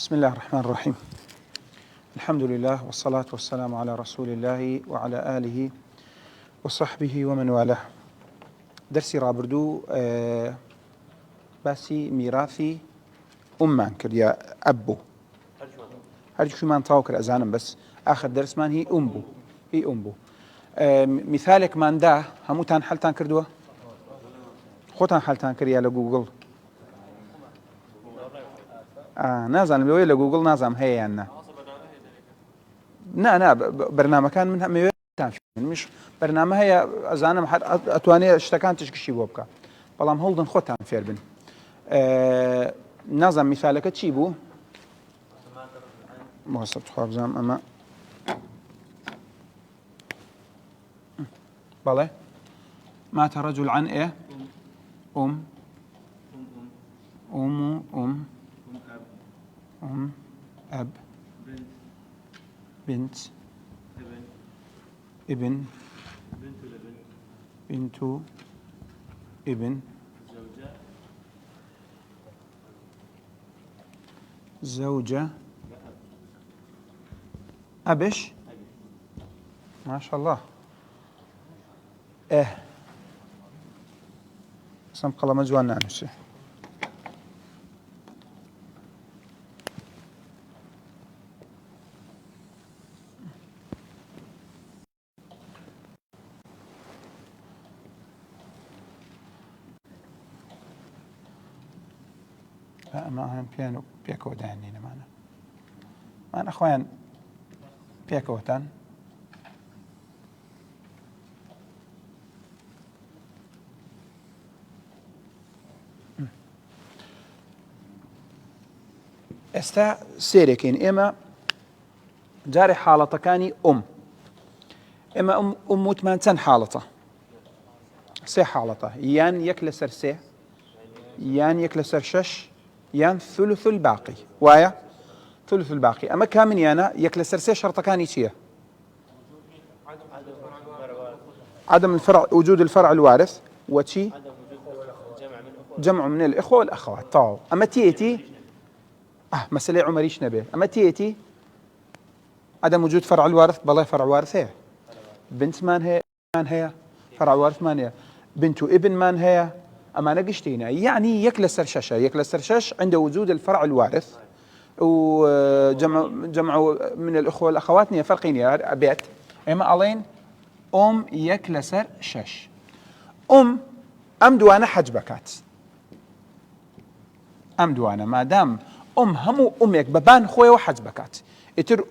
بسم الله الرحمن الرحيم. الحمد لله والصلاة والسلام على رسول الله وعلى آله وصحبه ومن والاه. درسي رابردو باسي ميراثي أمان كريا أبو هرجو ما نطاوكر أزانم بس آخر درس مان هي أمبو هي أمبو مثالك من ده هموتان حلتان كردوه خوتان حلتان كريا لجوجل نازم لوي لجوجل نازم هي عنا نا برنامج كان من مش برنامج هي أزانم حد أتواني اشتكان تشكشي بوبكا بلام هولدن خوتان فيربن نازم مثالك تشيبو موصلت خوابزام أما بله مات رجل عن إيه أم أب بنت ابن بنت ابن زوجة أبش ما شاء الله سم قلم جوان نانسي لا ما هم بيانو بيكو داني معنا أخوان بيكو دان استا سيركين إما جاري حالة كاني إما موت ما تن حالته سي حالته يان يكلسر سي يان يكلسر شش يان ثلث الباقي وايا ثلث الباقي أما كامن يانا يكلسر سي شرطة كاني شيه عدم الفرع وجود الفرع الوارث وشي جمع من الإخوة والأخوات طاو أما تيتي مسألة عمريش نبي أما تيتي عدم وجود فرع الوارث بالله فرع وارث هي بنت مان هي فرع وارث مان هي بنت ابن مان هي أما نقشتينا يعني يكلسر شش عند وجود الفرع الوارث وجمع من الأخوة والأخوات نية فرقين يا بيت إما ألين يكلسر شش أم دوانا حجبكات أم دوانا ما دام همو أمك ببان خوي وحجبكات اتر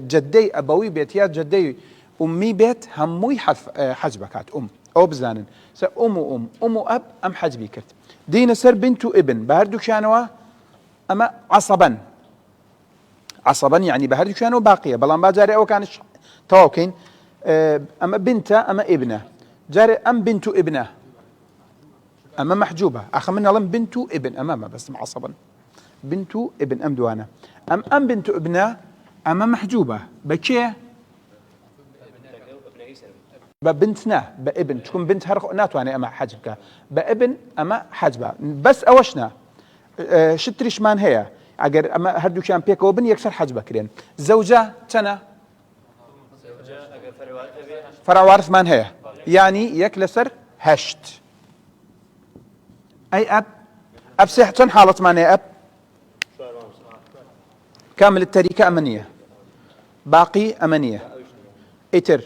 جدي أبوي بيت يا جدي أمي بيت هموي حجبكات أو بزانن أم أب أم حجبي كرت دين سر بنت ابن بهردو كانوا أما عصبا يعني بهردو كانوا باقية بلان باجاري أو كان توكين أما بنته أما ابنه جاري أم بنت ابنه أما محجوبة أخمن لهم بنت ابن أمامه بس معصبا بنت ابن أم دوانا أم بنت ابنه أما محجوبة بكيه ببنتنا بابن تكون بنت هرق ناتواني أما حجبك بابن أما حجبة بس أوشنا شتريش مان هي أجر أما هردو كان بيك وبن يكسر حجبة كرين زوجة تنا فرع وارث مان هي يعني يكلسر هشت أي أب سيحتن حالة مان هي أب كامل التركة أمنية باقي أمنية إتر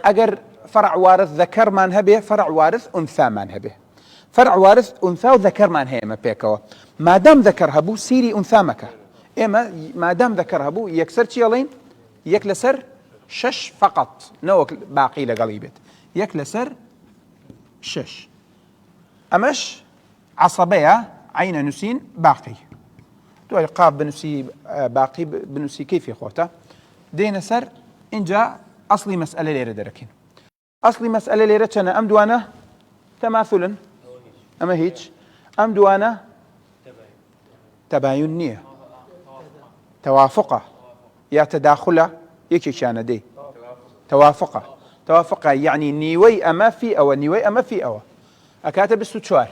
أجر فرع وارث ذكر من هبه فرع وارث أنثى من هبه فرع وارث أنثى وذكر من هي ما بيكوا ما دام ذكر هبو سيري أنثى مكا إما ما دام ذكر هبو يكسر تيالين يكلسر شش فقط نوك باقي لقليبت يكلسر شش أمش عصبية عين نسين باقي دول قاب بنسي باقي بنسي كيف يا اخواتا دينا سر إن جاء أصلي مسألة ليرة دركين أصلي مسألة ليرة كنا أم دوانا تماثلا أما هيج أم دوانا تباين نية توافقة يا تداخلة يكي كان دي توافقة يعني نيوي أما في أو أكاتب السوتشوار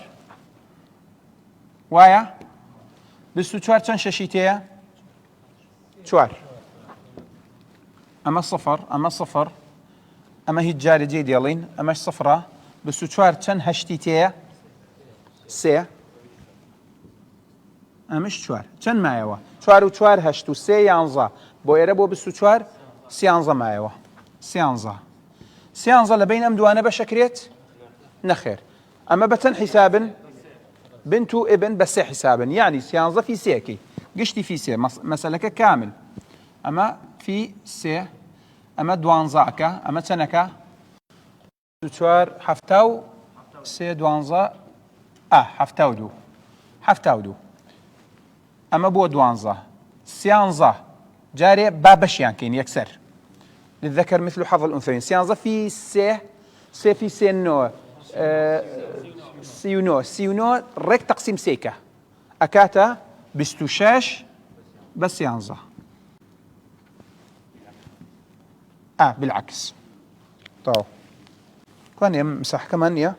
وايا 24 چەند شەشی تەیە؟ 4 ئەمە صفر ئەمە صفر ئەمە هیچ جارێ جێ دێڵین ئەمەش صفرە 24 چەند هەشتی تەیە؟ 3 ئەمەش 4 چەند مایەوە؟ 4 و 4 هەشت و 3 11 بۆ ئێرە بۆ 24 سیانزە مایەوە سیانزە لە بین ئەم دوانە بەشەکرێت؟ نەخێر ئەمە بە چەند حیسابن؟ بنت و ئبن بە 3 حیسابن یعنی سیانزە فی سێکی گشتی فی سێ مەسەلەکە کامل ئەمە فی سێ ئەمە دوانزەکە ئەمە چەندەکە؟ 24 هەفتا و 3 دوانزە هەفتا و دوو ئەمە بۆ دوانزە سیانزە جارێ با بەشیان کەین یەکسەر للذكر مثل حظ الأنثيين سيانزا في سي في سينو سيونو ريك تقسيم سيكا أكاتا بستوشاش بس يانزا بالعكس طو كان يمسح كمان يا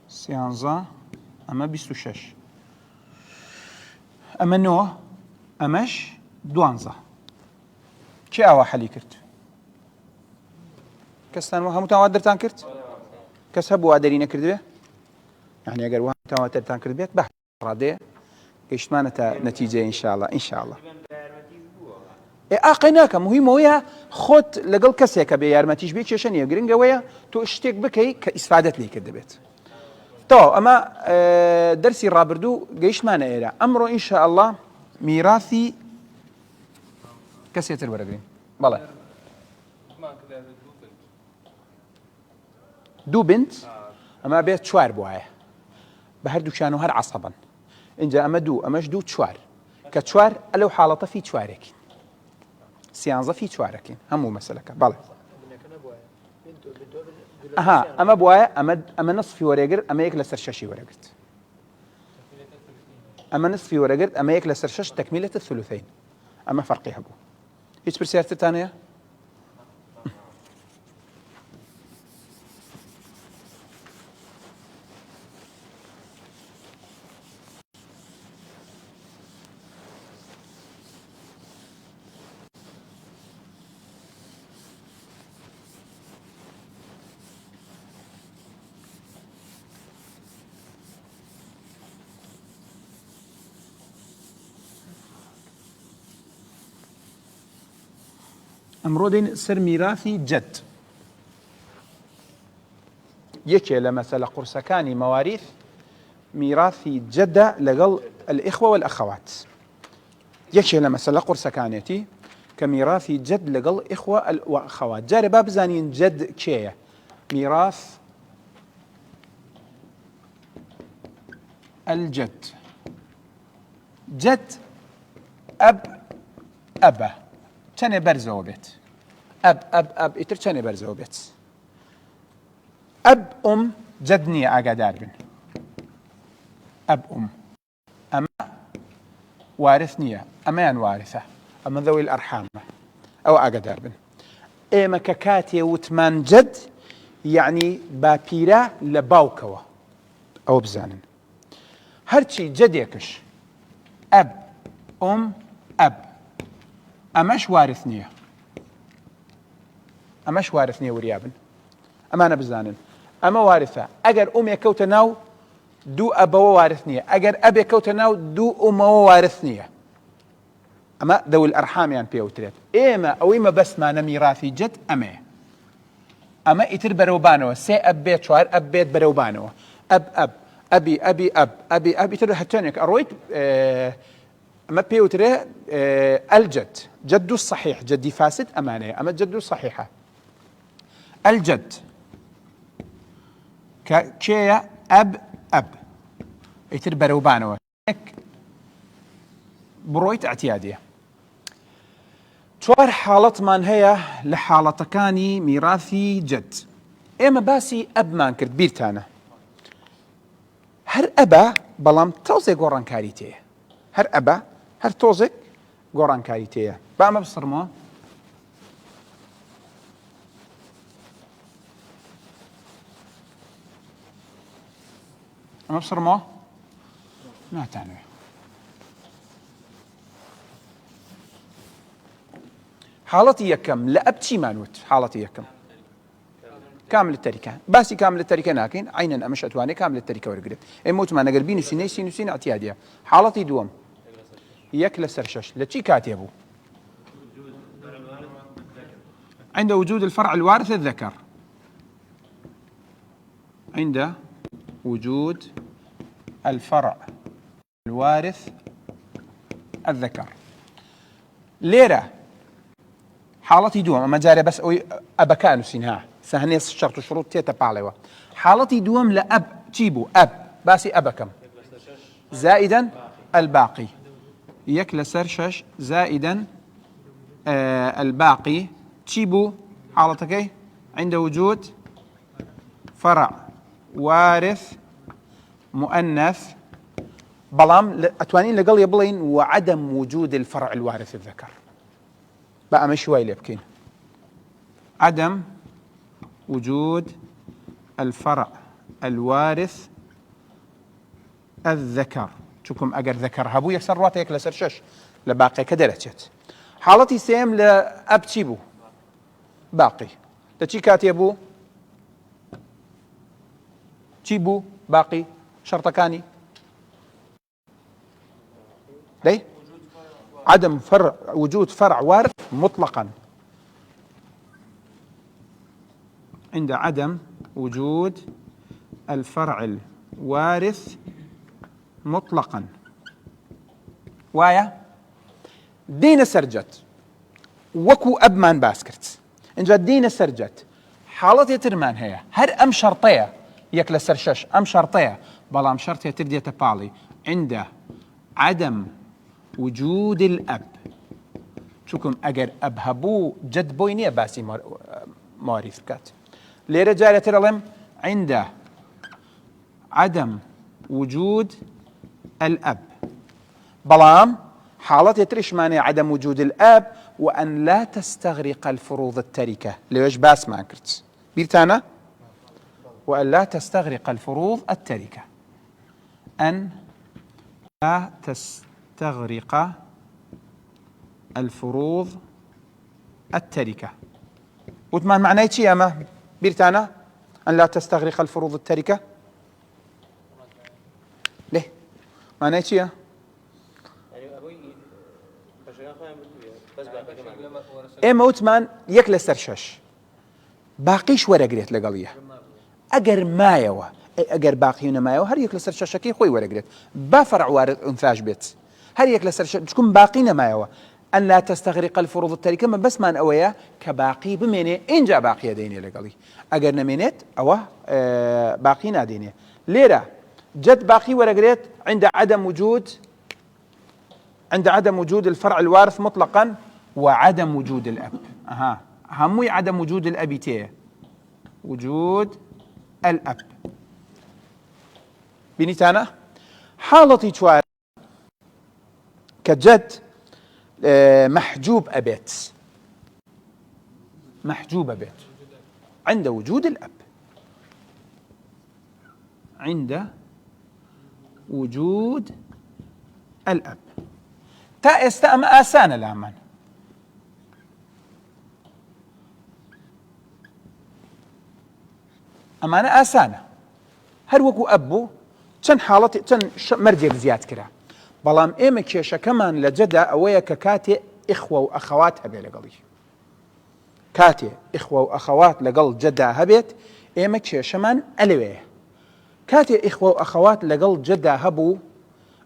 سيانزا أما 26 أما نو أماش دوانزا كي أوا حلي كرت كستان وها متواتر تان كرت كسب وادرين كرت به يعني أجر وها متواتر تان كرت بيت بحث رادية كيشمانة نتيجة إن شاء الله قيناك مهم ويا خد لقل كسيك بيارمتيش بيت ششان يقرن قوية تو اشتيك بكي كإسفادت لي كرت بيت تو أما درسي رابردو جيش معنا إيرا أمره إن شاء الله ميراثي كسيتر ورقين بلى دو بنت أما بيت شوار بوايه بهردو كانوا هر عصبا إن جاء أما دو أماش دو شوار كشوار ألو حالته في شوارك سيانزا في شوارك همو مسألة بلى أما بوايا أما نصفي ورقر أما يك لسر شاشي ورقرت أما نصفي ورقرت أما يك لسر شاش تكملة الثلثين أما فرقي هبو هيك برسيارة الثانية أمرودين سر ميراثي جد يكي لمثل قرسكاني مواريث ميراثي جدة لقل الإخوة والأخوات يكي لمثل قرسكانيتي كميراثي جد لقل إخوة وأخوات جاري باب زانين جد كيه ميراث الجد جد أبا چنه برزو بيت أب إتر چنه برزو بيت أب جدني أقدار بن أب أما وارثنية أمان وارثة أما ذوي الأرحام أو أقدار بن إما ككاتي وثمان جد يعني بابيرا لباوكوا أو بزانن هرشي جد يكش أب أب أماش وارثنية وريابن أما أنا بزانن أما وارثة أجر أمي كوتناو دو أبو وارثنية أجر أبي كوتناو دو أمو وارثنية أما ذوي الأرحام يعني بيوتريت إما بس ما ميراثي جد أما يتر بروبانو سي أبيت شوار أبيت بروبانو أبي يتر هتانيك أرويت أما بيوتري الجد جد الصحيح جدي فاسد أمانة أما الجد الصحيحة الجد كيا أب يتر بروبانو برويت اعتيادية شوار حالة من هي لحالة كاني ميراثي جد إما باسي أب ما انكرت بيرتانا هر أبا بلام توزي قران كاريتيه هر أبا هر توزك قران كاريتيه بقى ما بصرمو ئەمە بسڕمەوە ناتانوێ. حاڵەتی یەکەم لە ئەب چیمان وت؟ حاڵەتی یەکەم كامل التركة، باسي كامل التركة ناكين عينا أمش أتواني كامل التركة ورقدت إموت ما نقربين سينوسين اعتيادية. حالتي دوم يكل سرشش لتشي كاتبه عند وجود الفرع الوارث الذكر، عند وجود الفرع الوارث الذكر. ليرة حالتي دوم أما جاري بس أبكانو سينها سهني شرط شروط تيتا باليوا. حالتي دوم لأب تجيبو أب باسي أبكم زائدا الباقي يكل سرشش زائدا الباقي تجيبو حالتك عند وجود فرع وارث مؤنث بلام أتوانين لقل يبلين وعدم وجود الفرع الوارث الذكر. بقى مش شوي لبكين عدم وجود الفرع الوارث الذكر. شوكم أجر ذكر هبو يكسر رواتك لسر شش لباقي كدرجت. حالتي سيم لأب تشيبو باقي تشي كاتبو تشيبو باقي شرطكاني ليه عدم فرع وجود فرع وارث مطلقا. عند عدم وجود الفرع الوارث مطلقا وايا دين سرجت وكو أبمان باسكرت إنجا دين سرجت حالتي ترمان هي هر أم شرطية يكل سرشش أم شرطية بلام شرطية تردية بالي عند عدم وجود الأب. شوكم أجر أب هبو جد بوينية باسي مواريث كات ليرة جارة ترلم عند عدم وجود الأب بلام حالة يترش ماني عدم وجود الأب وأن لا تستغرق الفروض التركة ليش باس ما كرت بيرتانا وأن لا تستغرق الفروض التركة أن لا تستغرق الفروض التركة. وثمان معناه شيء يا ما بيرتانا أن لا تستغرق الفروض التركة ليه معناه شيء إما وثمان يكل سرشش باقيش ورقريت لقليه أجر ما يوا أجر باقينا ما يوا هر يكل سرشش كي خوي ورقريت بفرع وارد أنثاج بيت هر يكل سرشش تكون باقينا ما يوا أن لا تستغرق الفروض التركة ما بس ما أويا كباقي بمينة إن جاء باقي ديني لقلي أجر نمينت أو باقينا ديني ليرة جد باقي ورقريت عند عدم وجود الفرع الوارث مطلقا وعدم وجود الأب. هموي عدم وجود الأب تيه وجود الأب بنيتانا حالتي شوار كجد محجوب أبيت عند وجود الأب عند وجود الأب تا استأم آسان الأمان أمانة آسانة هر وكو أبو چەند حاڵەتی چەند مەرجێک زیاد کرا بەڵام ئێمە کێشەکەمان لە جەدا ئەوەیە کە کاتێ ئیخوە و ئەخەوات هەبێ لەگەڵی کاتێ ئیخوە و ئەخەوات لەگەڵ جەدا هەبێت ئێمە کێشەمان ئەلەوەیە کاتێ ئیخوە و ئەخەوات لەگەڵ جەدا هەبوو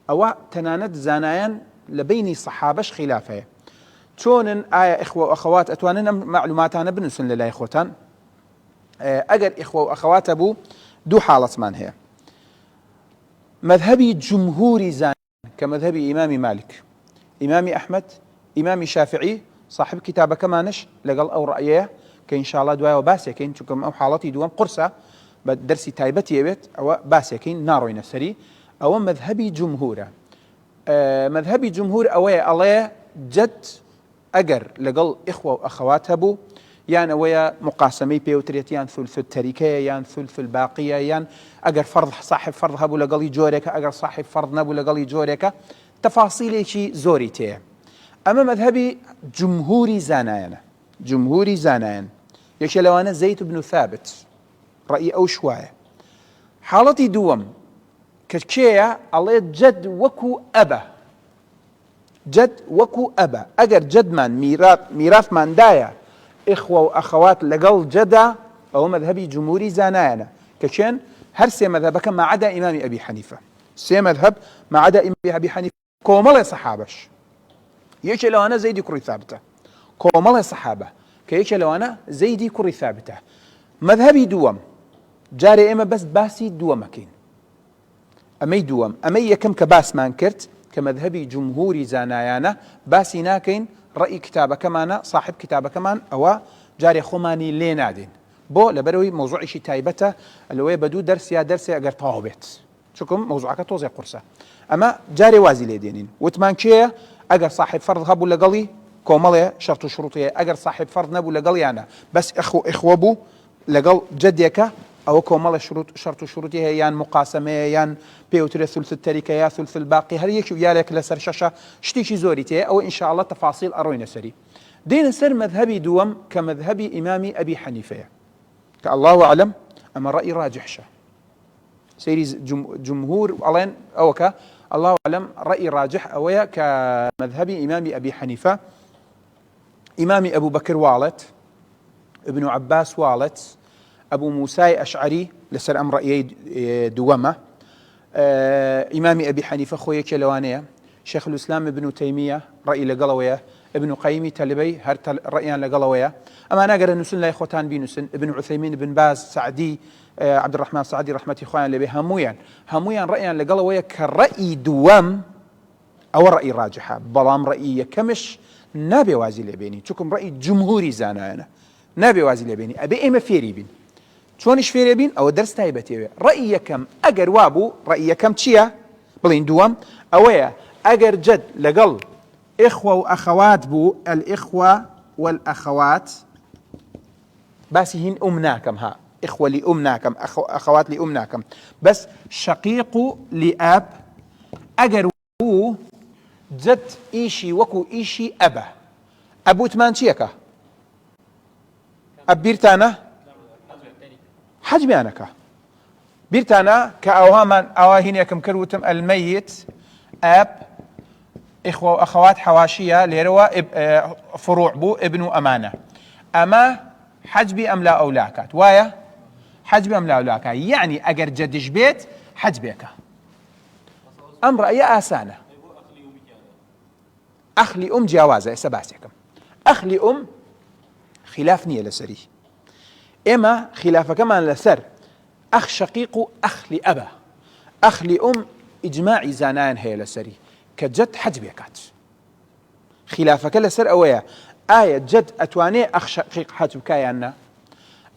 ئەوە تەنانەت زانایان لە بینی سەحابەش خلافەیە چۆنن ئایا ئیخوە و ئەخەوات ئەتوانن ئەم معلوماتانە بنووسن لە لای خۆتان ئەگەر ئیخوە و ئەخەوات هەبوو دوو حاڵەتمان هەیە مذهبي جمهوري زان كمذهبي إمام مالك إمام أحمد إمام شافعي صاحب كتابة كمانش لقال أو رأيه كإن شاء الله دوايا وباسي كين تكم أو حالتي دوام قرصة بدرسي تايبتي بيت أو باسي كين نارو نسري أو مذهبي جمهورة مذهبي جمهور أوي الله جد أجر لقال إخوة وأخوات هبو یان ئەوەیە مقاسمەی پێوترێت یان ثلث التەریکەیە یان ثلث الباقیە یان ئەگەر فرض صاحب فرض هەبوو لەگەڵی جۆرێکە ئەگەر صاحب فرض نەبوو لەگەڵی جۆرێکە تەفاسیلێکی زۆری تەیە. ئەمە مەذهبی جمهوری زانایانە. جمهوری زانایان یەکێ لەوانە زەید بن ثابت ڕەئی ئەو شوایە. حاڵەتی دووەم کە کێیە ئەڵێ جەد وەکو ئەبە. جەد وەکو ئەبە ئەگەر جەدمان میراثماندایە ئیخوە و ئەخەوات لەگەڵ جەدا ئەوە مەذهبی جمهوری زانایانە کە چێن هەر سێ مەذهبەکە ما عدا ئیمامی ئەبی حەنیفە. سێ مەذهب ما عدا ئیمامی ئەبی حەنیفە کۆمەڵێ سەحابەش. یەکێ لەوانە زەیدی کوڕی ثابتە کۆمەڵێ سەحابە کە یەکێ لەوانە زەیدی کوڕی ثابتە. مەذهبی دووەم جارێ ئێمە بەس باسی دووەمەکەین. ئەمەی دووەم ئەمەی یەکەم کە باسمان کرد کە مەذهبی جمهوری زانایانە باسی ناکەین ڕەئی کتابەکەمانە صاحب کتابەکەمان ئەوە جارێ خۆمانی لێ نادین بۆ لەبەرەوەی مەوزوعیشی تایبەتە لەوەیە بە دوو دەرس یا دەرسێ ئەگەر تەواو بێت چونکە مەوزوعەکە تۆزێ قورسە. ئەمە جارێ وازی لێ دێنین وتمان کێیە ئەگەر صاحب فرض هەبوو لەگەڵی کۆمەڵێ شەرط و شروطەیە ئەگەر صاحب فرض نەبوو لەگەڵیانە بەس ئیخوە بوو لەگەڵ جەدێکە ئەوە کۆمەڵە شەرط و شروطی هەیە یان مقاسمەیە یان پێوترێت ثلث التەریکە یا ثلث الباقی هەر یەکی و یارێک لەسەر شەشە شتێکی زۆری تەیە ئەوە ئینشاءالله تەفاسیل ئەڕۆینە سەری. دێنە سەر مەذهبی دووەم کە مەذهبی ئیمامی ئەبی حەنیفەیە کە الله أعلم ئەمە ڕەئی ڕاجحشە. سەیری جمهور ئەڵێن ئەوەکە الله أعلم رأي راجح أويا كمذهب إمام أبي حنيفة. إمام أبو بكر والت ابن عباس والت أبو موسى أشعري لسر أمر رأيي دوامة. إمام أبي حنيفة خويا كلوانية شيخ الإسلام ابن تيمية رأي لقلوية ابن قيم تلبي هر رأيان لقلوية. أما أنا قرأ نسن لا إخوتان بينسن ابن عثيمين ابن باز سعدي عبد الرحمن سعدي رحمة إخوان اللي همويان رأيان لقلوية كرأي دوام أو رأي راجحة بلام رأي كمش نابي وازي لبيني شكم رأي جمهوري زانا أنا نابي وازي لبيني أبي إما فيري بين شونش فيري بين أو درس تايبتي رأي كم أجر وابو رأي كم تشيا بلين دوام أويا أجر جد لقل إخوة وأخوات بو الإخوة والأخوات باسهن أمناكم ها إخوة لأمناكم أخوات لأمناكم بس شقيق لأب أجر وو جد إيشي وكو إيشي أبا أبو تمانشيكا أب بيرتانا حجمانك بيرتانا كأوهامان أواهين يكم كروتم الميت أب إخوة وأخوات حواشية ليروا فروع بو ابن أمانة أما حجبي أم لا أولاكات وايا حجبي أم لا أولاكات يعني أجر جدش بيت حجبك أمر يا آسانة أخلي أم جوازة سباسكم أخلي أم خلاف نية لسري إما خلاف كمان لسر أخ شقيق أخلي أبا أخلي أم إجماع زانان هي لسري كجد حجبكات خلافك لسر أويا آية جد أتواني أخ شقيق حجب كايانا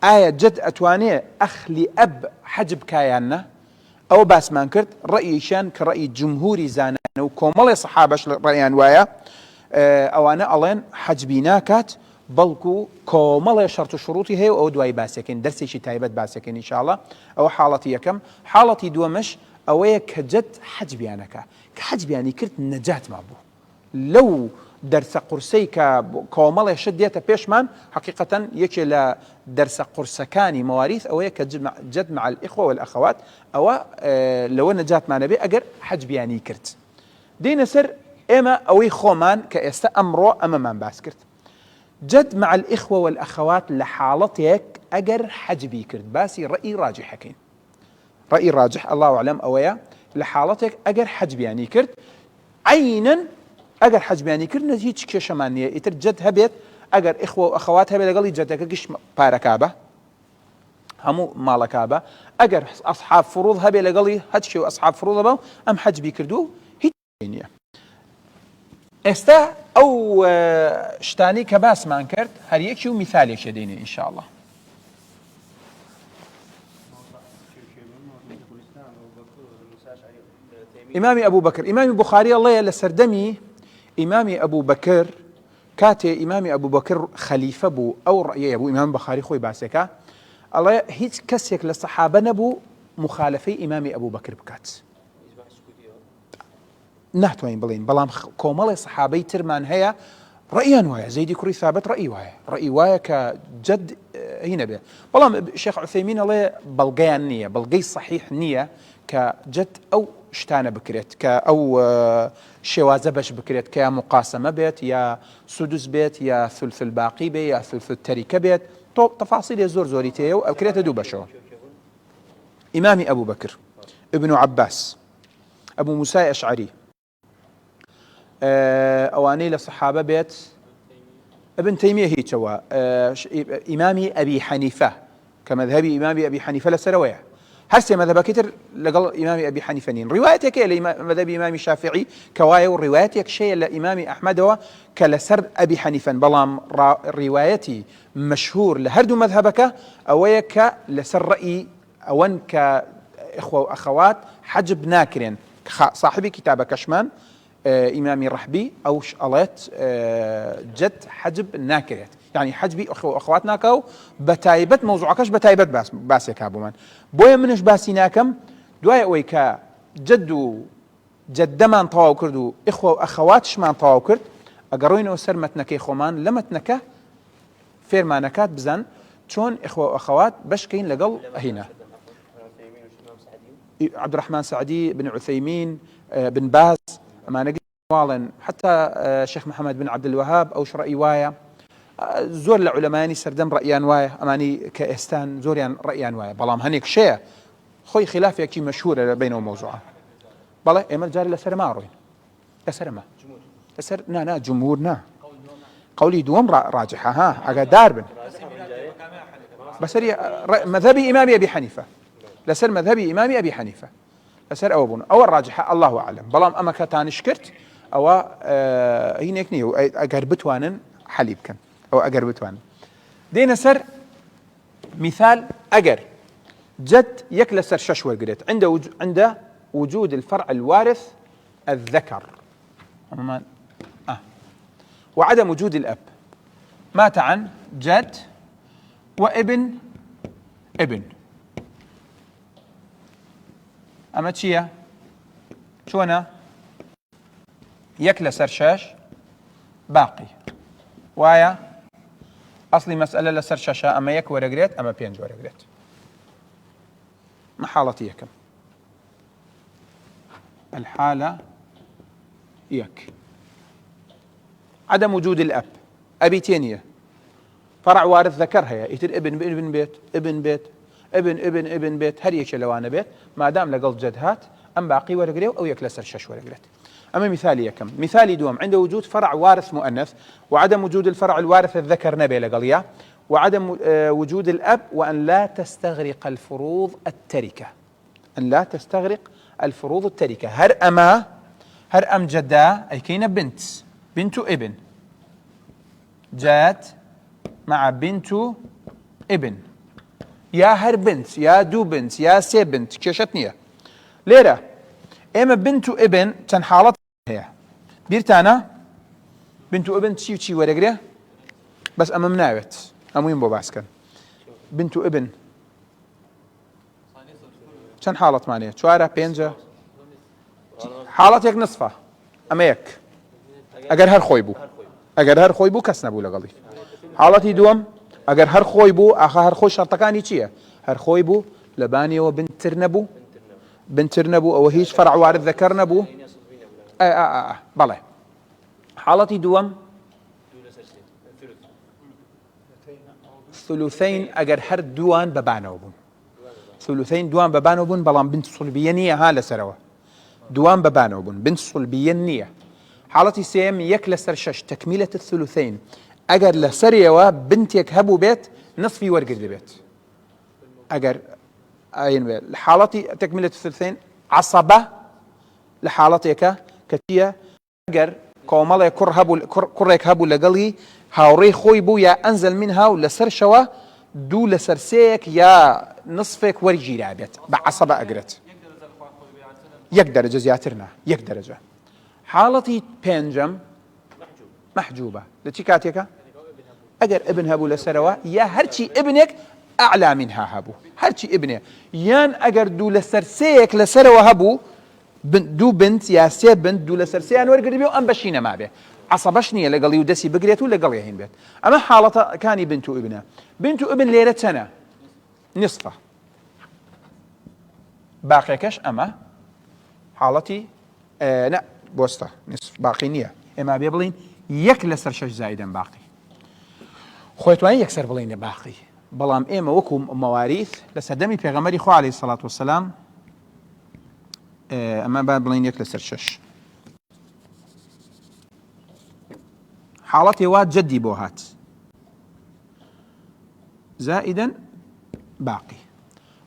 آية جد أتواني أخلي أب حجب كايانا أو باس ما انكرت رأيي شان كرأي جمهوري زانان وكومالي صحابش رأيان وايا أو أنا ألين حجبيناكات بلكو كومالي شرط شروطي هي أو دواي باسكين درسي شي تايبت باسكين إن شاء الله أو حالتي يكم حالتي دومش أويا كجد حجبيانك كحجبياني كرت نجاة مابو لو درس قرسي كومالي شديته بيشمان حقيقة يكي لا درس قرسكاني مواريث أو جد مع الإخوة والأخوات أو لو نجاة ما نبي أجر حجبياني كرت دين سر إما أوي خومان كاستأمرو أما من باسكرت جد مع الإخوة والأخوات لحالتك أجر حجبي كرت باسي رأي راجح حكين رأي راجح الله أعلم أويا لحالتك أجر حجبياني كرت عينا أجر حجبياني كرت نتيجة كشمانية يتر جد هبيت أجر إخوة وأخوات هبيت لقلي جدك قش باركابة همو مالكابة أجر أصحاب فروض هبيت لقلي هتشي وأصحاب فروض أبو أم حجبي كردو هي استا أو شتاني كباس ما انكرت هل يكشو مثالي شديني إن شاء الله إمامي أبو بكر إمامي بخاري الله يلا سردمي إمامي أبو بكر كاتي إمام أبو بكر خليفة بو أو رأي أبو إمام بخاري خوي باسكا الله هيك كسيك للصحابة نبو مخالفي إمام أبو بكر بكات ناتوين بلين بلام كومال صحابي ترمان هيا رأيان وايا زيدي كري ثابت رأي وايا كجد هنا به بلام الشيخ عثيمين الله بلغيان نية بلغي صحيح نية كجد أو شتانة بكريت أو شوازة باش بكريت كيا مقاسمة بيت يا سدس بيت يا ثلث الباقي بيت يا ثلث التركة بيت تفاصيل زور زوريتيو أو كريت دو بشو إمامي أبو بكر ابن عباس أبو موسى أشعري أواني للصحابة بيت ابن تيمية هي توا إمامي أبي حنيفة كمذهبي إمامي أبي حنيفة لسرويه هسه مذهب كتر لقل إمام أبي حنيفة نين روايتك مذهب إمام الشافعي كواية وروايتك شيء لإمام أحمد وكلسر أبي حنيفة بلام روايتي مشهور لهردو مذهبك أويك لسر رأي أون كإخوة وأخوات حجب ناكرين صاحبي كتاب كشمان إمامي الرحبي أو شألات جد حجب ناكريت يعني حجبي أخواتنا كاو بتايبت موضوعكش بتايبت باس كابو من بويا منش باسي ناكم دوايا ويكا جدو جد من طواو كردو إخوة وأخواتش من طواو كرد أقروين وسر متنكي خومان لمتنكه فير ما نكات بزن شون إخوة وأخوات بشكين لقل هنا عبد الرحمن سعدي بن عثيمين بن باز ما نقول والن حتى الشيخ محمد بن عبد الوهاب أو شرعي وايا زور العلماء سردم رأيان وايا أماني كإستان زوريان رأيان وايا بلام هنيك شيء خوي خلاف يكي مشهور بينه موضوعه بلا إمال جاري لسر ما أروين لسر ما لسر نا جمهورنا قولي دوم راجحة ها أجا داربن بس مذهبي إمامي أبي حنيفة لسر مذهبي إمامي أبي حنيفة لسر أو بون أو الراجحة الله أعلم بلام أما كتان شكرت أو هينيك نيو أجر بتوانن حليب كان أو أجر بتوانن دينا سر مثال أجر جد يكل سر ششور قريت عند وجود الفرع الوارث الذكر وعدم وجود الأب مات عن جد وابن ابن أما تشيا شو أنا يكل سرشاش باقي وايا أصلي مسألة لسرشاشة أما يك ورقريت أما بينج ورقريت ما حالتي يكم الحالة يك عدم وجود الأب أبي تينية فرع وارث ذكر هي يتر ابن بيت ابن بيت هر يك لوانا بيت ما دام لقل جدهات أم باقي ورقريو أو يك لسرشاش ورقريت أما مثالي يكم مثالي دوم عند وجود فرع وارث مؤنث وعدم وجود الفرع الوارث الذكر نبي لقليا وعدم وجود الأب وأن لا تستغرق الفروض التركة أن لا تستغرق الفروض التركة هر أم جدا أي كينا بنت ابن جات مع بنت ابن يا هر بنت يا دو بنت يا سي بنت كشتنية ليرة إما بنت ابن تنحالت هي بيرتانا بنت ابن تشي ورقري بس أما مناوت أموين بو باسكن بنت ابن كان حالت معنيه شوارع بينجا حالتك نصفه أما يك أجر هر خويبو كسنبو لقلي حالتي دوم أجر هر خويبو هر خوي شرطكاني تشيه هر خويبو لباني بنت نبو أو هيش فرع وارث ذكر نبو بلى حالتي دوم ثلثين أجر هر دوان ببانوبون ثلثين دوان ببانوبون بلان بنت صلبية نية هالة سروة دوان ببانوبون بنت صلبية نية حالتي سيم يك لسر شش تكملة الثلثين أجر لسريوا بنتك هبو بيت نصفي ورقر بيت أجر أين حالتي تكملة الثلثين عصبة لحالتك كتية أجر كومالي كريك هبو لقلي هاوري خويبو يا أنزل منها ولسر شوا دو لسر سيك يا نصفك ورجي رابط بعصبة أجرت يك درجة زياترنا يك درجة حالتي بينجم محجوبة لتي كاتيكا أجر ابن هبو لسروا يا هرشي ابنك أعلى منها هبو هرشي ابنه يان أجر دو لسرسيك لسروا هبو دو بنت يا سي بنت دو لسرسيان ورقربي وأم بشينا ما به عصبشني لقلي ودسي بقريته لقلي هين بيت أما حالة كاني بنت ابنه بنت ابن ليلة سنة نصفه باقي كش أما حالتي لا بوسطة نصف باقي نية إما بيبلين يك لسر شش زائدا باقي خويتوان يكسر بلين باقي بلام إما وكو مواريث لسدمي بيغمري خو عليه الصلاة والسلام أما بعد بلين يك لسر شش حالتي واد جدي بوهات زائدا باقي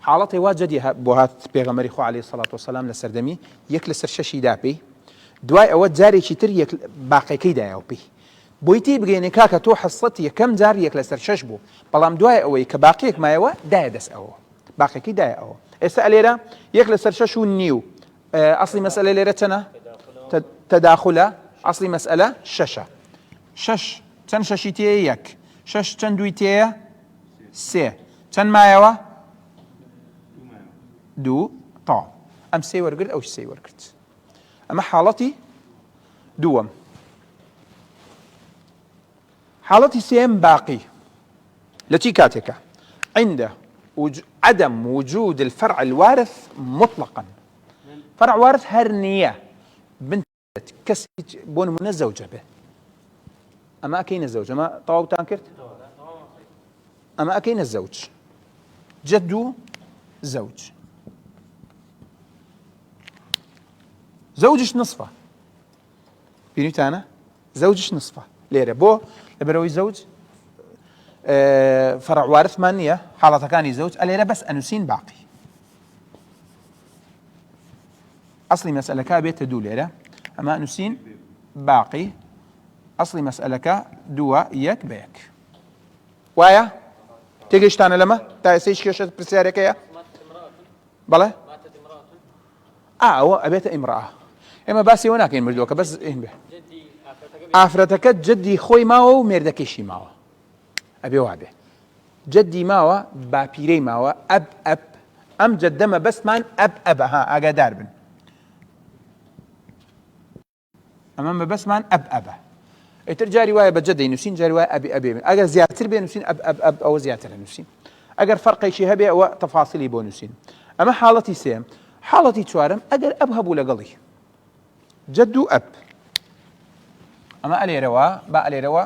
حالتي واد جدي بوهات بيغمري خو عليه الصلاة والسلام لسردمي يك لسر ششي دابي دواي أود جاري شي تر يك باقي كيدا ياو بي بويتي بغيني كاكا تو حصتي كم جار يك لسر شش بو بلام دواي أوي كباقيك ما يوا دايدس أو باقي كيدا أو اسأل ليرا يك لسر شش ونيو أصلي مسألة ليرا تنا تداخلة أصلي مسألة ششة شش تن ششيتي يك شش تن دويتي سي تن ما يوا دو طا أم سي ورقرت أو سي ورقرت أما حالتي دوم حالتي سيم باقي التي كاتك عند عدم وجود الفرع الوارث مطلقا فرع وارث هرنية بنت كسي بون من الزوجة به أما أكين الزوج أما طواو تانكرت أما أكين الزوج جدو زوج زوجش نصفه بيني تانا زوجش نصفه ليرة بو لبروي زوج فرع وارث مانية حالة كاني زوج ليرة بس أنسين باقي أصلي مسألة كابية تدو ليرة أما أنسين باقي أصلي مسألة كا دوا يك بيك وايا تيجيش تانا لما تايسيش كيشة برسيارك يا بلا هو أبيت امرأة إما باسي هناك إن مردوك بس إن به آفرتك جدي خوي ماو مردكيشي ماو أبي وابه جدي ماو بابيري ماو أب أم جدما بس مان أب ها أجا داربن أمام بس مان أب ترجع رواية بجدي نسين جا رواية أبي أجر زيادة بين نسين أب أو زيادة نسين أجر فرق شيء هبي أو تفاصيل بونسين أما حالتي سيم حالتي توارم أجر أبهب ولا قلي جدو أب أما ألي روا با ألي روا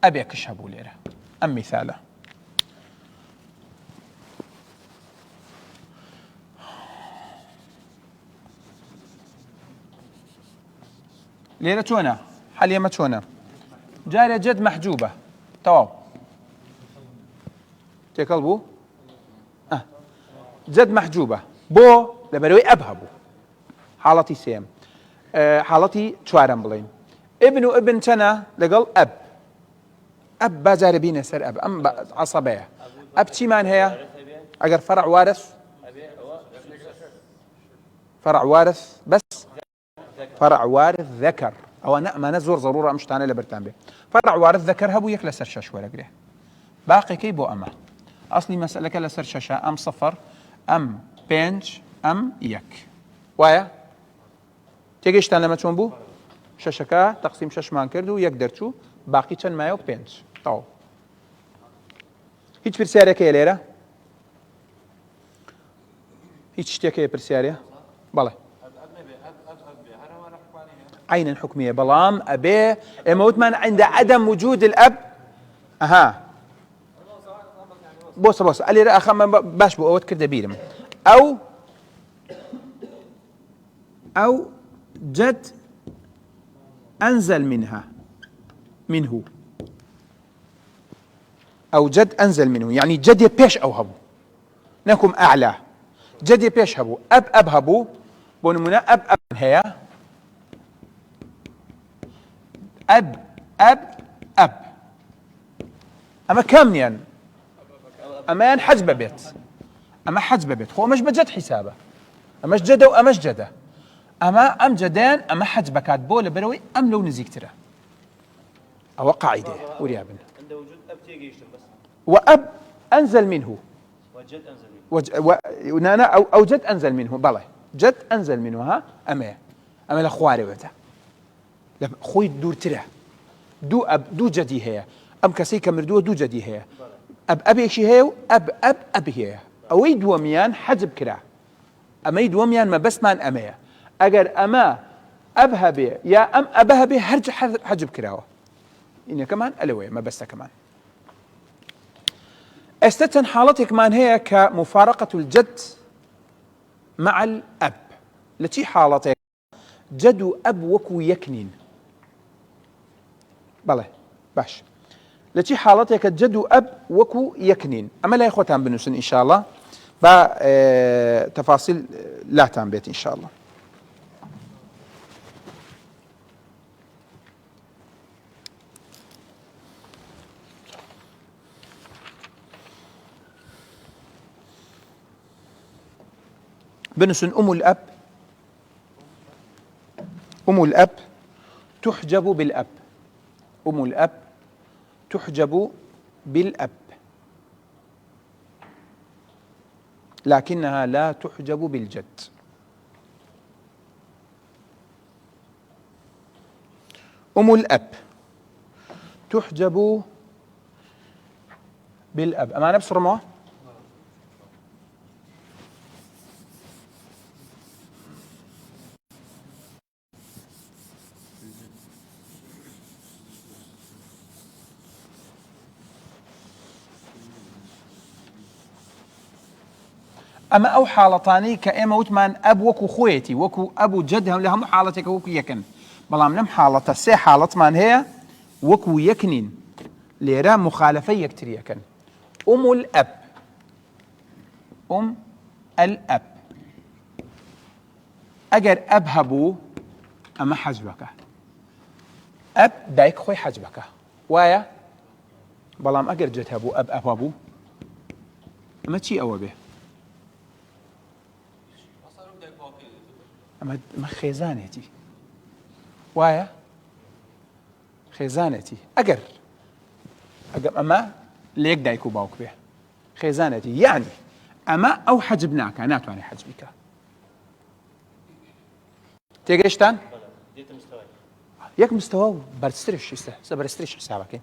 أبي أكشهبو ليرة أم مثاله ليرة تونا حاليا ما تونا جارية جد محجوبة تواو تيكلبو جد محجوبة بو لبروي أبهبو حالتي سيم حالتي توارم بلين ابن تنا لقل أب بازار بينا سر أب أم عصبية أب تيمان هي أجر فرع وارث بس فرع وارث ذكر أو أنا ما نزور ضرورة مش تاني لبرتان به فرع وارث ذكر هبو يكلا سرشاش ولا قريه باقي كي بو أما أصلي مسألة كلا سرشاشا أم صفر أم بينج أم يك وايا تيجيش تان لما تون بو ششكا تقسيم شش مان كردو يك درتو باقي تن مايو بينج طاو هيج برسياريا كي ليرة هيج شتيا برسياريا بله عين حكمية بلام أبي موت من عند عدم وجود الأب بوس قال لي أخم باش بو أوت كده بيرم أو جد أنزل منه أو جد أنزل منه يعني جد يبيش أو هبو نكم أعلى جد يبيش هبو أب هبو بونمنا أب هي أب أما كامنيا أما حجب بيت هو مش بجد حسابه أمش جده وأمش جده أما أم جدان أما حجبكات بولا بروي أم لو نزيكتره أو قاعدة وريابن عند وجود أب تيجيشتم بس وأب أنزل منه وجد أنزل منه أو جد أنزل منه بلى جد أنزل منه ها أما الأخواري وتا خوي دور تره دو أب دو جدي هي أم كسي كمردوه دو جدي هي أب أبي شي هي أب أبي هي أو يدوميان حجب كرا أما يدوميان ما بس مان أما أجر أما أبها به يا أم أبها به هرج حجب كراوه إنه كمان ألوي ما بس كمان استتن حالتك كمان هي كمفارقة الجد مع الأب التي حالتك جد أب وكو يكنين بلى باش التي حالتك جد أب وكو يكنين أما لا إخوتان بنوسن إن شاء الله تفاصيل لا تنبيت إن شاء الله بنسن أم الأب تحجب بالأب أم الأب تحجب بالأب لكنها لا تحجب بالجد أم الأب تحجب بالأب أما نفس رماه أما أو حالتاني كأما وتمان أب وكو خويتي وكو أبو جدهم لهم حالتك وكو يكن بلام نم حالة سي حالة من هي وكو يكنين ليرا مخالفة يكتر يكن أم الأب أجر أبهبو أما حجبك أب دايك خوي حجبك وايا بلام أجر جدهبو أبهبو ما تشي أو به أما خيزانتي وايا خيزانتي أجر أما ليك دايكو باوك به خيزانتي يعني أما أو حجبناك ناتو أنا حجبك تيجيشتان يك مستوى برستريش برستريش حسابك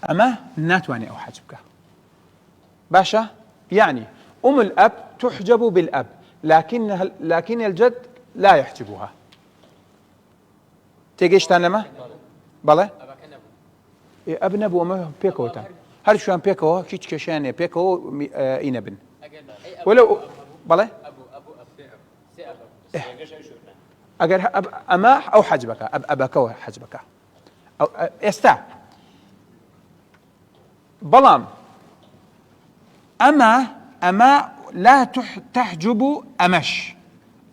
أما ناتو أنا أو حجبك باشا يعني أم الأب تحجب بالأب لكن الجد لا يحجبها تيجيشتان لما بلى اب نبو وما بيكوتا هل شو بيكو كيتش كشانه بيكو إنبن ولو بلى أجر أما أو حجبك أبك أو حجبك أو استع بلام أما لا تحجب أمش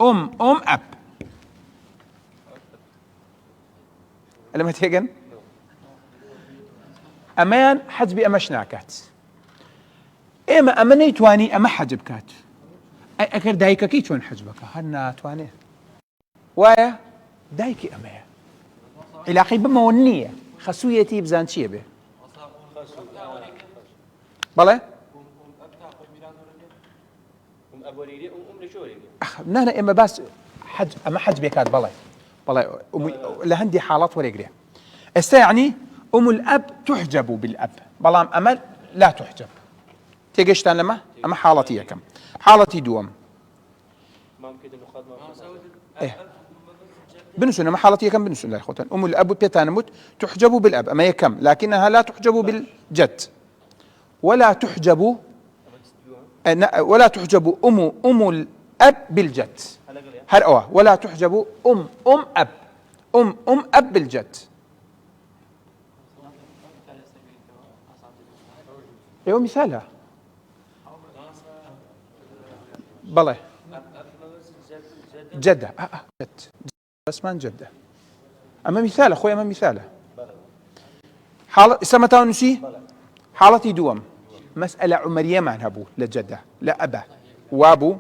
أب لما تيجن أمان حجبي أمش ناكات إما أمني تواني أما حجبكات أكر دايكا كي تون حجبك هنا تواني ويا دايكي أمية علاقي بمونية خسويتي بزان شي به بلى نحن إما بس أما حج بيكات بلى لهندي حالات ولا يقري يعني أم الأب تحجب بالأب بلام أما لا تحجب تيجيشتان لما أما حالتي كم حالتي دوم إيه بنسون أما حالتي كم بنسون لا إخوتان أم الأب بيتانموت تحجب بالأب أما هي كم لكنها لا تحجب بالجد ولا تحجب أم الأب بالجد ولا تحجب أم أب بالجد ايوه مثالها بلى جدة جد بس ما جدة أما مثال أخوي أما مثاله حالة سمتان نسي حالتي دوم مسألة عمرية ما نهبو لجدة لا أبا وابو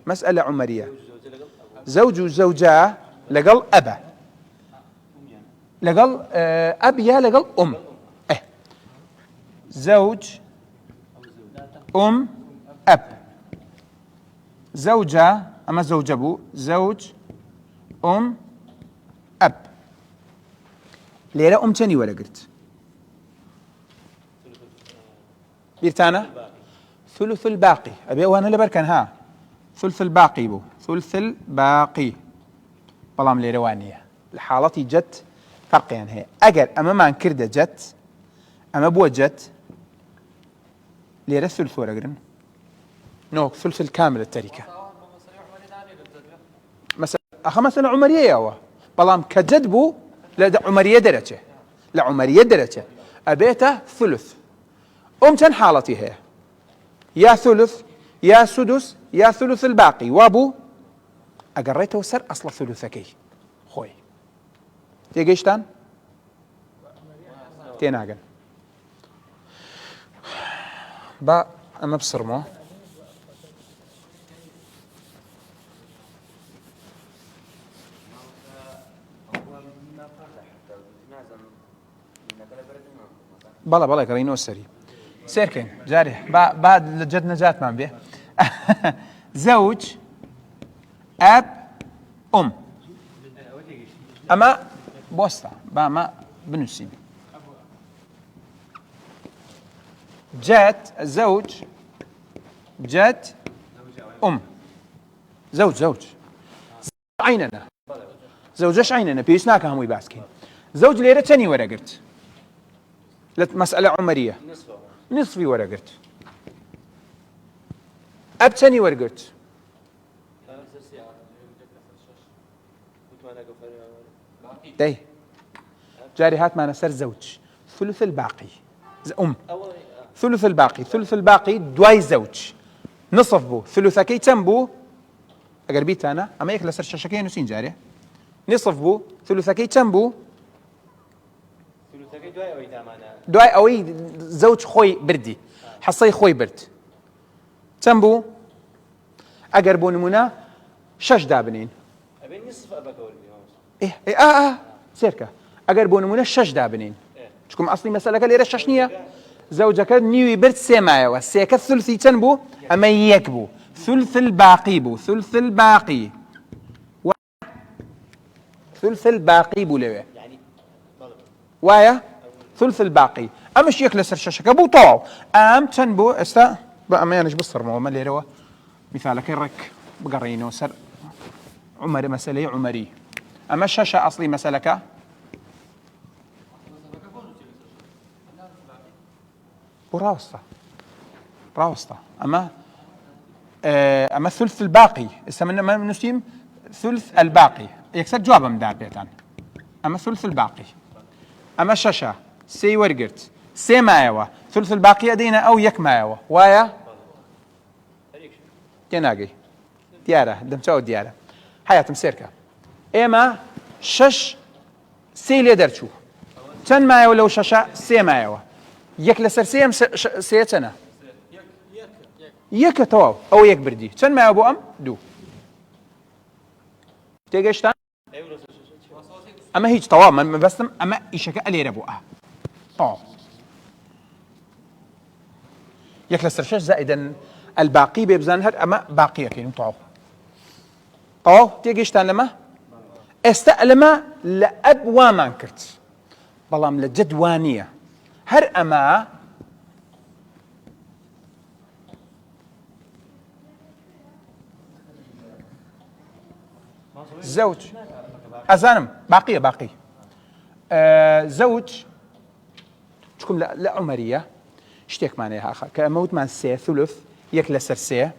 مسألة عمرية زوج وزوجة لقل أبا لقل أب يا لقل أم إيه زوج أب زوجة أما زوج أبو زوج أب ليرة تاني ولا قلت بيرتانا ثلث الباقي أبي وأنا لبركن ها ثلث الباقي بو ثلث الباقي بلام ليرة وانية الحالة جت فرق يعني هي أجر أما ما انكرده جت أما بو جت ليرة الثلث ولا قرن نو ثلث الكامل التركة مثلا عمرية يا هو بلام كجد بو لا عمرية درجة لا عمرية درجة أبيته ثلث تن حالتي هي يا ثلث يا سدس يا ثلث الباقي وابو أقريته سر أصل ثلثكي خوي تيجيشتان تيناقن با أما بصرمو بلا قرينو السري سيركن جاري بعد لجد نجات ما به زوج أب أما بوسطة ما بنسين جات زوج جات زوج عيننا زوجش عيننا بيسناك هم يباسكين زوج ليرة تاني ورا قلت مسألة عمرية نصفي ورا قلت أب تاني ورا قلت داي جاري هات معنا سر زوج ثلث الباقي ثلث الباقي دواي زوج نصف بو ثلثكي تنبو اگر بيت انا اما يك لسر ششكي نسين جاري نصف بو ثلثكي تنبو ثلثكي دواي اوي زوج خوي بردي حصي خوي برد تنبو اگر بو نمونا شش دابنين ابي نصف ابك ايه سيركا اگر بو نمونا شش دابنين شكون اصلي مسألة اللي رششنيه زوجك نيوي برد سيمايا والسيكا الثلثي تنبو اما يكبو ثلث الباقي بو ثلث الباقي ثلث الباقي بو لوي يعني وايا ثلث الباقي اما شيك لسر ششك بو طاو تنبو استا اما يعني بصر ما اللي روا مثالك الرك بقرينو سر عمري مسألة عمري اما الشاشة اصلي مسألك راوسطة أما الثلث الباقي استمنا ما نسيم ثلث الباقي يكسر جواب من دار بيتان أما الثلث الباقي أما الشاشة سي ورقرت سي مايوا ثلث الباقي أدينا أو يك مايوا وايا تناقي ديارة دمتاو ديارة حياتم سيركا إما شش سي ليدر شو تن مايوا لو شاشة سي مايوا يك لسر سيم سيتنا يك تواو او يك بردي تن ما ابو دو تيجيشتان اما هيج تواو من بس اما يشك عليه ربو طاو يك لسر شش زائدا الباقي بيبزانهر اما باقي كاين طاو تيجيشتان لما استألما لأب وما كرت بلام لجدوانيه هر أما زوج أزانم باقي زوج تكون لا عمرية اشتيك معناها آخر كموت مع سي ثلث يكلا سرسي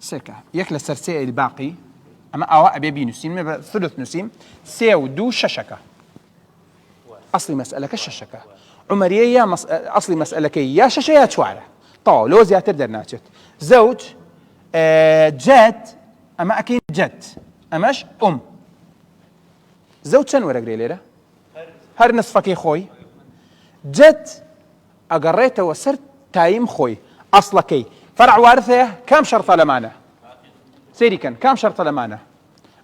سكة يكلا سرسي الباقي أما أواء بيبي نسيم ثلث نسيم سي ودو ششكة أصلي مسألة كششكة عمرية يا أصلي مسألة كي يا ششة يا شوارع طاو لو زيادة درناتشت زوج جد أما أكيد جد أماش زوج شن ورق ليلة هر نصفك خوي جد أقريته وصرت تايم خوي أصلكي فرع وارثة كم شرطة لمانة سيري كم شرط الأمانة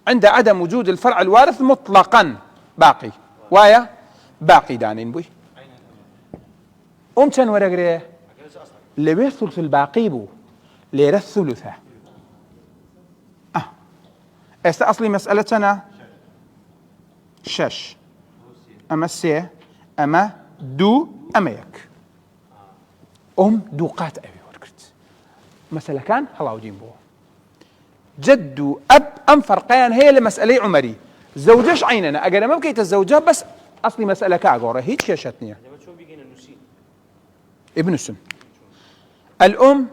عند عدم وجود الفرع الوارث مطلقا باقي وايا باقي دانين بوي چەند وەرەگرێ لەوێ ثلث الباقي بوو لێرە الثلثة ئێستا ئەسڵی مەسئلە چەنە 6 ئەمە 3 ئەمە 2 ئەمە 1 دوو قات ئەوێ وەرگرت مەسەلەکان هەڵاوجین بووە جد و ئەب ئەم فەرقەیان هەیە لە مەسئلەی عومەری زەوجەش عینەنە ئەگەر ئەمە بکەیتە زەوجە بەس ئەسڵی مەسئلەکە ئاگۆڕێ هیچ کێشەت نییە ابن سن الأم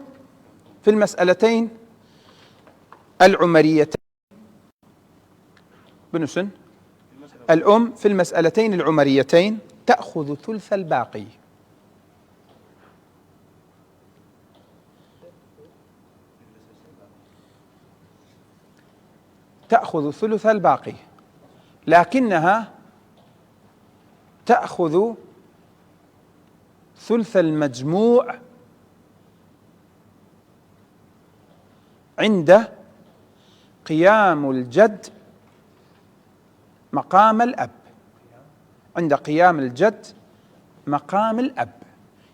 في المسألتين العمريتين ابن سن الأم في المسألتين العمريتين تأخذ ثلث الباقي تأخذ ثلث الباقي لكنها تأخذ ثلث المجموع عند قيام الجد مقام الأب عند قيام الجد مقام الأب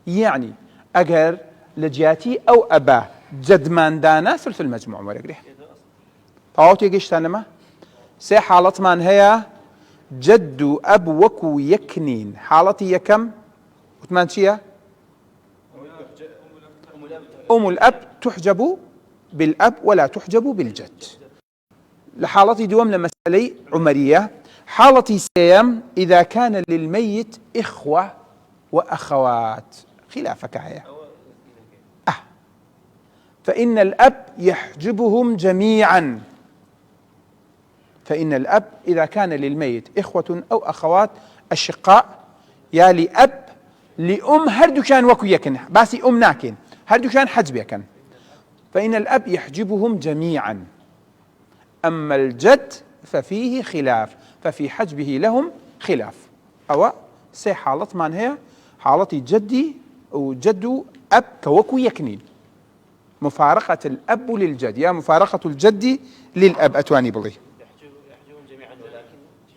يعني أجر لجياتي أو أبا جد من دانا ثلث المجموع ورقريه طاوتي قشتانما سي حالة من هي جد أب وكو يكنين حالتي يكم وثمان شيء أم الأب تحجب بالأب ولا تحجب بالجد لحالتي دوام لمسألة عمرية حالتي سيم إذا كان للميت إخوة وأخوات خلافك هي فإن الأب يحجبهم جميعا فإن الأب إذا كان للميت إخوة أو أخوات أشقاء يا لأب لأم هردو كان وكو يكن باسي أم ناكن هردو كان حجب يكن فإن الأب يحجبهم جميعا أما الجد ففيه خلاف ففي حجبه لهم خلاف أو سي حالة من هي حالة جدي وجد أب كوكو يكنين مفارقة الأب للجد يا مفارقة الجد للأب أتواني بلي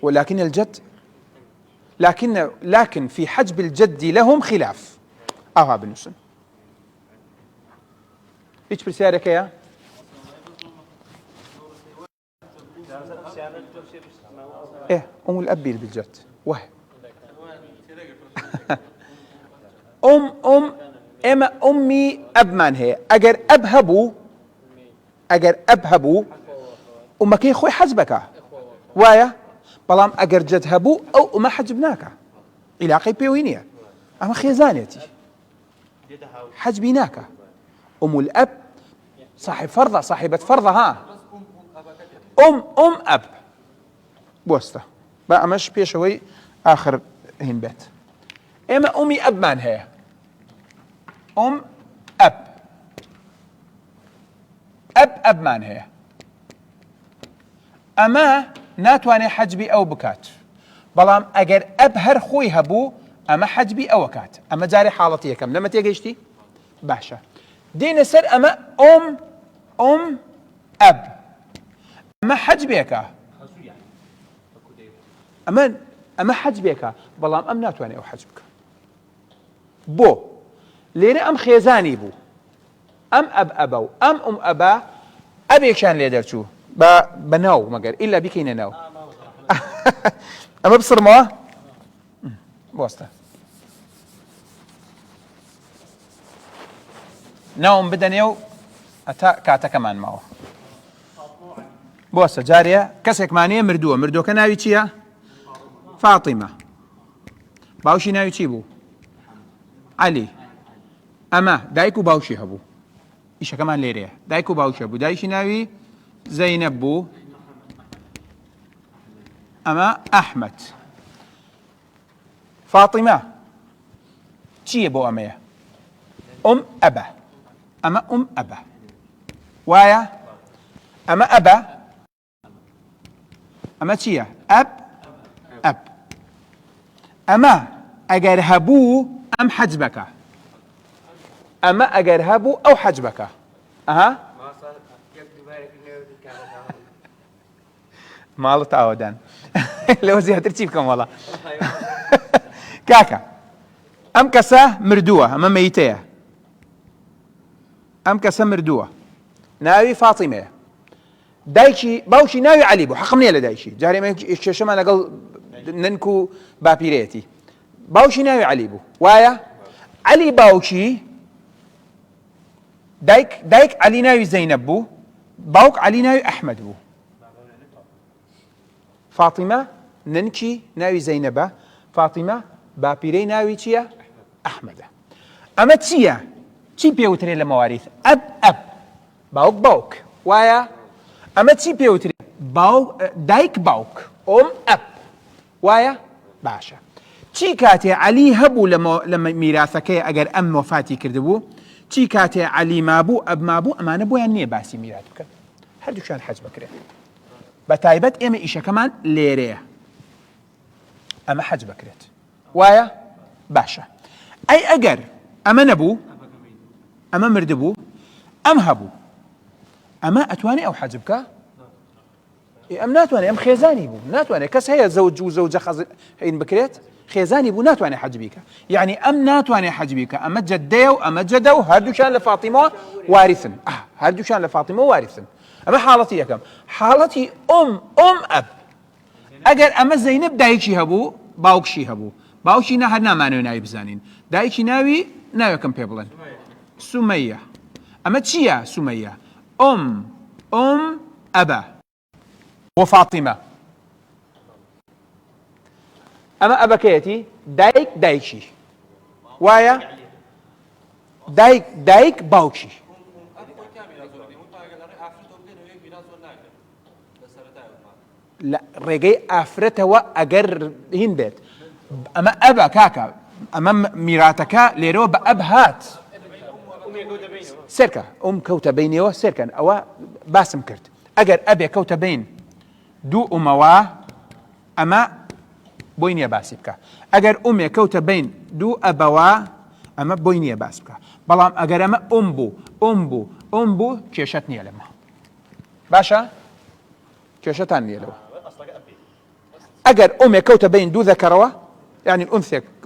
ولكن الجد لكن في حجب الجد لهم خلاف أها بالنسبة إيش برسالك يا إيه أم الأب بالجد واه إما أمي أب من هي أجر أبهبو وما كي خوي حجبك وايا بلام أجر جد هبو أو ما حجبناك علاقة بيوينية أما خيزانيتي حجبيناك أم الأب صاحب فرضة صاحبة فرضة ها أم أب بوسطة بقى مش بيشوي آخر هين بيت إما أمي أب من هي أم أب من هي أما ناتواني حجبي أو بكات بلام أجر أب هر خوي هبو أما حجبي أو كات أما جاري حالتي كم لما تيجيشتي باشا دين سر أما أم أب أما حجبيك أما حجبيك بلام أم ناتواني أو حجبك بو ليري أم خيزاني بو أم أب أبو أم أبا أبيك شان ليدر شو بناو مقر إلا بكين ناو أما بصر ما بوسطة ناوم بدنيو أتا كاتا كمان معه بوسطة جارية كسك مانية مردوة كناوي چيا فاطمة باوشي ناوي چي بو علي أما دايكو باوشي هبو إيشا كمان ليريه دايكو باوشي هبو دايشي ناوي زينب بو أما أحمد فاطمة چي بو أميه أبا أما أبا وايا أما أبا أما چيا أب أما أجر هبو أم حجبك أما أجر هبو أو حجبك أها ماڵت ئاوەدان لەوە زیاتر چی بکەم وەڵا کاکە ئەم کەسە مردووە ئەمە مەیتەیە ئەم کەسە مردووە ناوی فاتیمەیە دایکی باوکی ناوی عەلی بوو حەقم نییە لە دایکی جارێ کێشەمان لەگەڵ ننک و باپیرەیەتی باوکی ناوی عەلی بوو وایە عەلی باوکی دایک عەلی ناوی زەینەب بوو باوک عەلی ناوی ئەحمەد بوو فاتیمە ننکی ناوی زەینەبە فاتیمە باپیرەی ناوی چییە ئەحمەدە ئەمە چییە چی پێوترێت لە مەواریث ئەب باوک وایە ئەمە چی پێوترێت دایک باوک ئەب وایە باشە چی کاتێ عەلی هەبوو لە میراثەکەی ئەگەر ئەم وەفاتی کردبوو چی کاتێ عەلی مابوو ئەب مابوو ئەمانە بۆیان نییە باسی میراث بکەن هەردووشیان حەج بکرێت بە تایبەت ئێمە ئیشەکەمان لێرەیە ئەمە حەج بکرێت وایە باشە ئەی ئەگەر ئەمە نەبوو ئەمە مردبوو ئەم هەبوو ئەمە ئەتوانێ ئەو حەج بکە ئەم ناتوانێت ئەم خێزانی بوو ناتوانێت کەس هەیە زەوج و زەوجە حەین بکرێت خێزانی بوو ناتوانێت حەج بیکە یعنی ئەم ناتوانێت حەج بیکە ئەمە جەدەیە و ئەمە جەدە و هەردووشان لە فاتیمەوە واریثن هەردووشان لە فاتیمە واریثن ئەمە حاڵەتی یەکەم حاڵەتی ئەب ئەگەر ئەمە زەینەب دایکی هەبوو باوکشی هەبوو باوکی هەر نامانەوێت ناوی بزانین دایکی ناوی ناوێکم پێ بڵێن سومەیە ئەمە چییە سومەیە ئەبە بۆ فاتیمە ئەمە ئەبەکەیەتی دایکی وایە دایک باوکی لە ڕێگەی ئافرەتەوە ئەگەر هین بێت ئەمە ئەبە کاکە ئەمە میراتەکە لێرەوە بە ئەب هات سێرکە کەوتە بینەوە سێرکەن ئەوە باسم کرد ئەگەر ئەبێ کەوتە بین دوو ئومەوە ئەمە بۆی نییە باسی بکە ئەگەر کەوتە بین دوو ئەبەوە ئەمە بۆی نییە باس بکە بەڵام ئەگەر ئەمە بوو کێشەت نییە لەمە باشە کێشەتان نییە لەوە ئەگەر کەوتە بین دوو ذەکەرەوە یعنی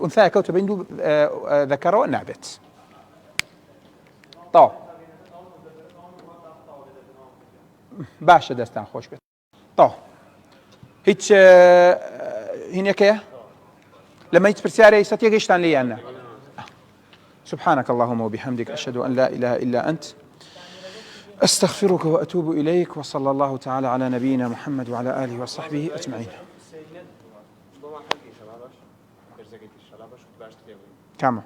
ئونثایە کەوتە بین دوو ذەکەرەوە نابێت تەواو باشە دەستان خۆش بێت تەواو هیچ هینەکەیە لەمە هیچ پرسیارە ئێستا تێگەیشتان لێیان نا سبحانك اللهم وبحمدك أشهد أن لا إله إلا أنت أستغفرك وأتوب إليك وصلى الله تعالى على نبينا محمد وعلى آله وصحبه أجمعين كما